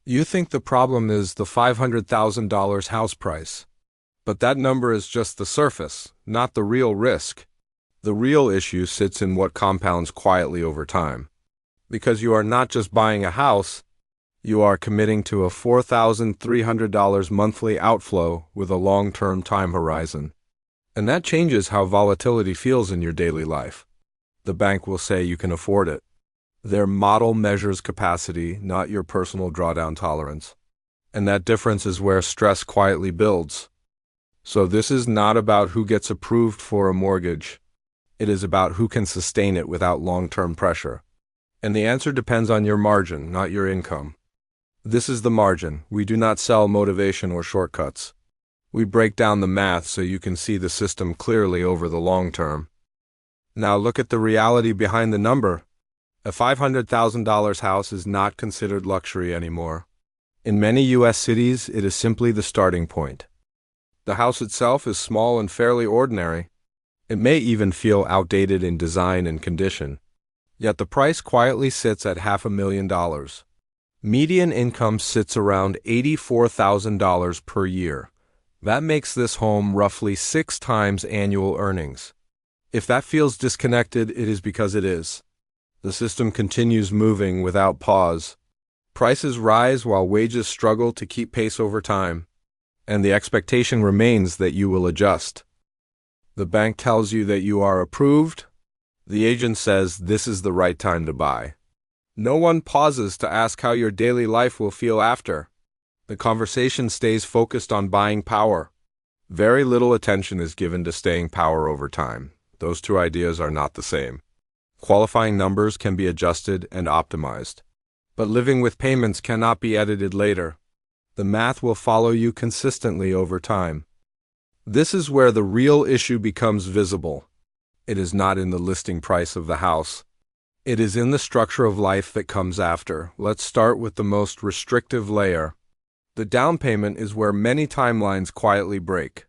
You think the problem is the $500,000 house price. But that number is just the surface, not the real risk. The real issue sits in what compounds quietly over time. Because you are not just buying a house, you are committing to a $4,300 monthly outflow with a long-term time horizon. And that changes how volatility feels in your daily life. The bank will say you can afford it. Their model measures capacity, not your personal drawdown tolerance. And that difference is where stress quietly builds. So this is not about who gets approved for a mortgage. It is about who can sustain it without long-term pressure. And the answer depends on your margin, not your income. This is the margin. We do not sell motivation or shortcuts. We break down the math so you can see the system clearly over the long term. Now look at the reality behind the number. A $500,000 house is not considered luxury anymore. In many U.S. cities, it is simply the starting point. The house itself is small and fairly ordinary. It may even feel outdated in design and condition. Yet the price quietly sits at $500,000. Median income sits around $84,000 per year. That makes this home roughly 6 times annual earnings. If that feels disconnected, it is because it is. The system continues moving without pause. Prices rise while wages struggle to keep pace over time. And the expectation remains that you will adjust. The bank tells you that you are approved. The agent says this is the right time to buy. No one pauses to ask how your daily life will feel after. The conversation stays focused on buying power. Very little attention is given to staying power over time. Those two ideas are not the same. Qualifying numbers can be adjusted and optimized. But living with payments cannot be edited later. The math will follow you consistently over time. This is where the real issue becomes visible. It is not in the listing price of the house. It is in the structure of life that comes after. Let's start with the most restrictive layer. The down payment is where many timelines quietly break.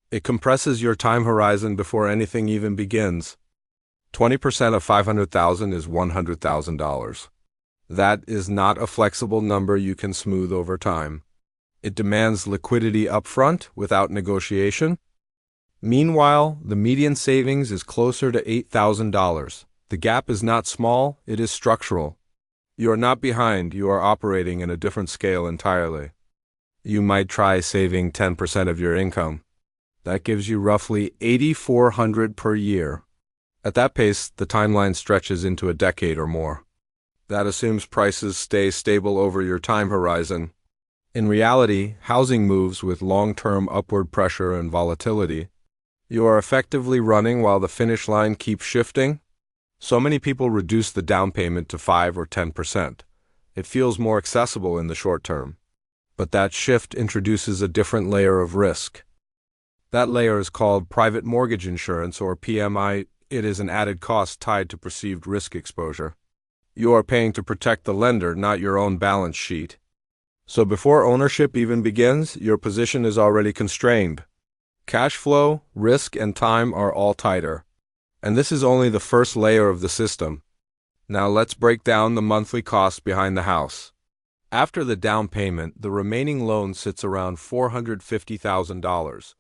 It compresses your time horizon before anything even begins. 20% of $500,000 is $100,000. That is not a flexible number you can smooth over time. It demands liquidity upfront without negotiation. Meanwhile, the median savings is closer to $8,000. The gap is not small, it is structural. You are not behind, you are operating in a different scale entirely. You might try saving 10% of your income. That gives you roughly $8,400 per year. At that pace, the timeline stretches into a decade or more. That assumes prices stay stable over your time horizon. In reality, housing moves with long-term upward pressure and volatility. You are effectively running while the finish line keeps shifting. So many people reduce the down payment to 5 or 10%. It feels more accessible in the short term. But that shift introduces a different layer of risk. That layer is called private mortgage insurance, or PMI. It is an added cost tied to perceived risk exposure. You are paying to protect the lender, not your own balance sheet. So before ownership even begins, your position is already constrained. Cash flow, risk, and time are all tighter. And this is only the first layer of the system. Now let's break down the monthly cost behind the house. After the down payment, the remaining loan sits around $450,000.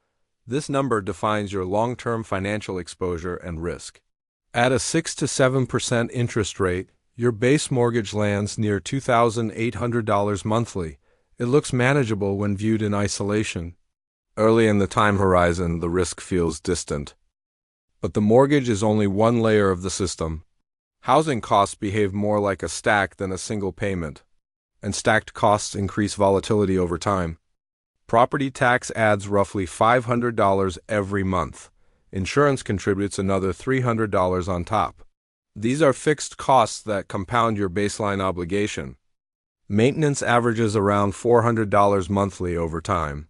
This number defines your long-term financial exposure and risk. At a 6 to 7% interest rate, your base mortgage lands near $2,800 monthly. It looks manageable when viewed in isolation. Early in the time horizon, the risk feels distant. But the mortgage is only one layer of the system. Housing costs behave more like a stack than a single payment, and stacked costs increase volatility over time. Property tax adds roughly $500 every month. Insurance contributes another $300 on top. These are fixed costs that compound your baseline obligation. Maintenance averages around $400 monthly over time.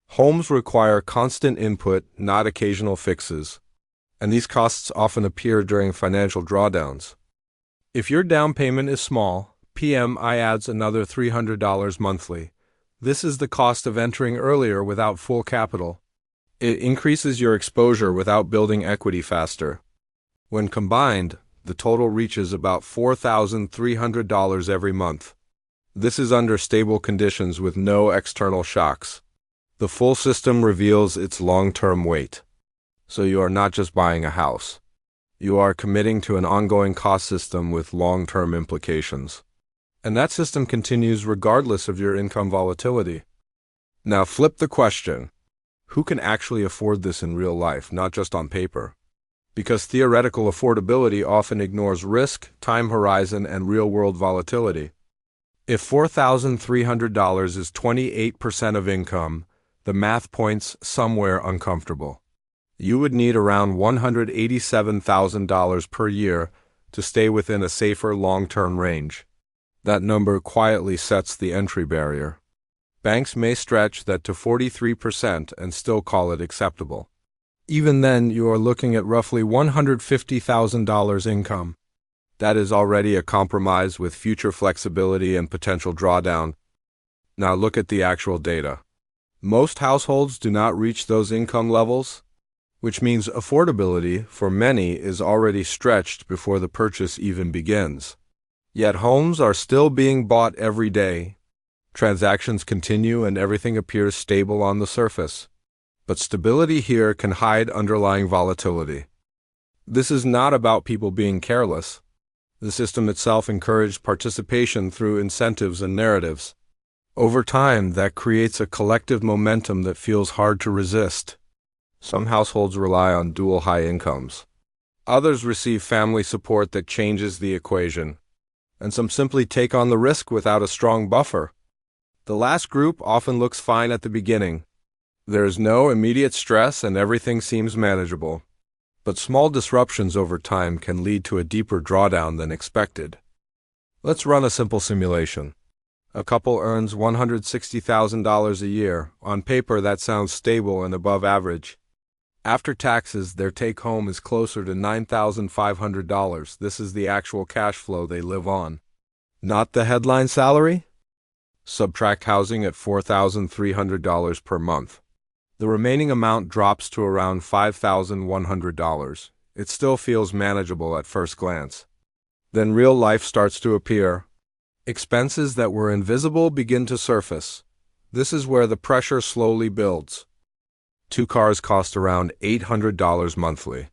Homes require constant input, not occasional fixes, and these costs often appear during financial drawdowns. If your down payment is small, PMI adds another $300 monthly. This is the cost of entering earlier without full capital. It increases your exposure without building equity faster. When combined, the total reaches about $4,300 every month. This is under stable conditions with no external shocks. The full system reveals its long-term weight. So you are not just buying a house. You are committing to an ongoing cost system with long-term implications. And that system continues regardless of your income volatility. Now flip the question. Who can actually afford this in real life, not just on paper? Because theoretical affordability often ignores risk, time horizon, and real-world volatility. If $4,300 is 28% of income, the math points somewhere uncomfortable. You would need around $187,000 per year to stay within a safer long-term range. That number quietly sets the entry barrier. Banks may stretch that to 43% and still call it acceptable. Even then, you are looking at roughly $150,000 income. That is already a compromise with future flexibility and potential drawdown. Now look at the actual data. Most households do not reach those income levels, which means affordability for many is already stretched before the purchase even begins. Yet homes are still being bought every day. Transactions continue and everything appears stable on the surface. But stability here can hide underlying volatility. This is not about people being careless. The system itself encouraged participation through incentives and narratives. Over time, that creates a collective momentum that feels hard to resist. Some households rely on dual high incomes. Others receive family support that changes the equation. And some simply take on the risk without a strong buffer. The last group often looks fine at the beginning. There is no immediate stress and everything seems manageable. But small disruptions over time can lead to a deeper drawdown than expected. Let's run a simple simulation. A couple earns $160,000 a year. On paper, that sounds stable and above average. After taxes, their take-home is closer to $9,500. This is the actual cash flow they live on. Not the headline salary? Subtract housing at $4,300 per month. The remaining amount drops to around $5,100. It still feels manageable at first glance. Then real life starts to appear. Expenses that were invisible begin to surface. This is where the pressure slowly builds. 2 cars cost around $800 monthly.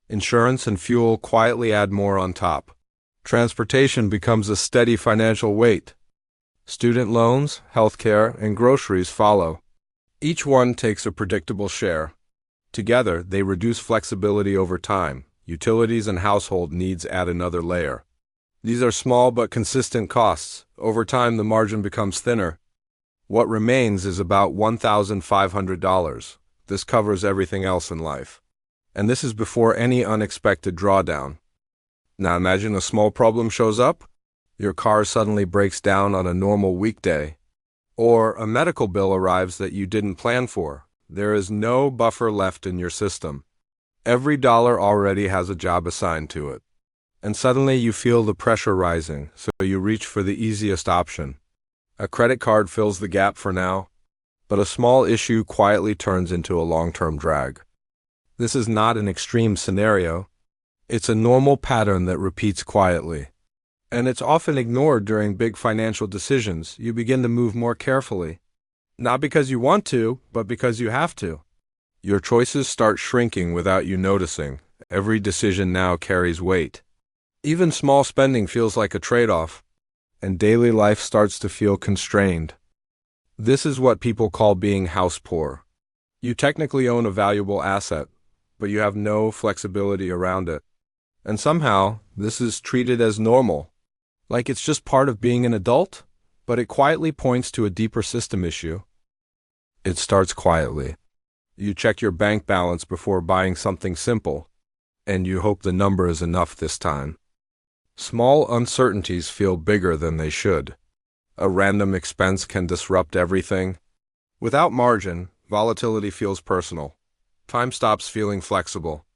Insurance and fuel quietly add more on top. Transportation becomes a steady financial weight. Student loans, healthcare, and groceries follow. Each one takes a predictable share. Together, they reduce flexibility over time. Utilities and household needs add another layer. These are small but consistent costs. Over time, the margin becomes thinner. What remains is about $1,500. This covers everything else in life. And this is before any unexpected drawdown. Now imagine a small problem shows up. Your car suddenly breaks down on a normal weekday. Or a medical bill arrives that you didn't plan for. There is no buffer left in your system. Every dollar already has a job assigned to it. And suddenly you feel the pressure rising, so you reach for the easiest option. A credit card fills the gap for now, but a small issue quietly turns into a long-term drag. This is not an extreme scenario. It's a normal pattern that repeats quietly. And it's often ignored during big financial decisions. You begin to move more carefully. Not because you want to, but because you have to. Your choices start shrinking without you noticing. Every decision now carries weight. Even small spending feels like a trade-off, and daily life starts to feel constrained. This is what people call being house poor. You technically own a valuable asset, but you have no flexibility around it. And somehow, this is treated as normal. Like it's just part of being an adult, but it quietly points to a deeper system issue. It starts quietly. You check your bank balance before buying something simple, and you hope the number is enough this time. Small uncertainties feel bigger than they should. A random expense can disrupt everything. Without margin, volatility feels personal. Time stops feeling flexible.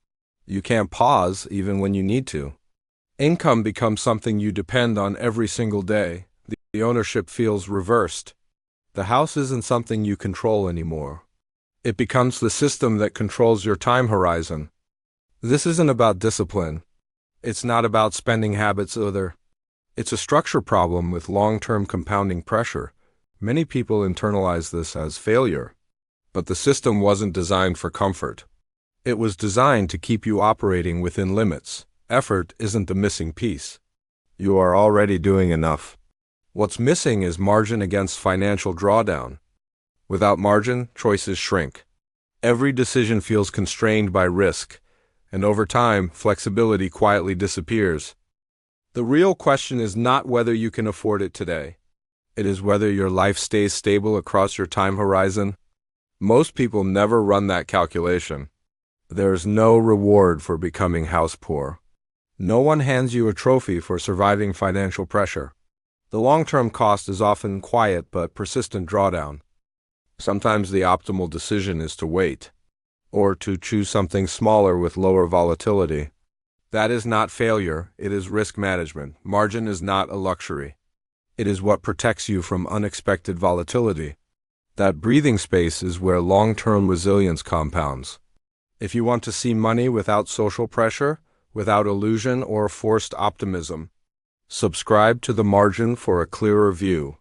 You can't pause even when you need to. Income becomes something you depend on every single day. The ownership feels reversed. The house isn't something you control anymore. It becomes the system that controls your time horizon. This isn't about discipline. It's not about spending habits either. It's a structure problem with long-term compounding pressure. Many people internalize this as failure. But the system wasn't designed for comfort. It was designed to keep you operating within limits. Effort isn't the missing piece. You are already doing enough. What's missing is margin against financial drawdown. Without margin, choices shrink. Every decision feels constrained by risk, and over time, flexibility quietly disappears. The real question is not whether you can afford it today. It is whether your life stays stable across your time horizon. Most people never run that calculation. There's no reward for becoming house poor. No one hands you a trophy for surviving financial pressure. The long-term cost is often quiet but persistent drawdown. Sometimes the optimal decision is to wait, or to choose something smaller with lower volatility. That is not failure, it is risk management. Margin is not a luxury. It is what protects you from unexpected volatility. That breathing space is where long-term resilience compounds. If you want to see money without social pressure, without illusion or forced optimism, subscribe to The Margin for a clearer view.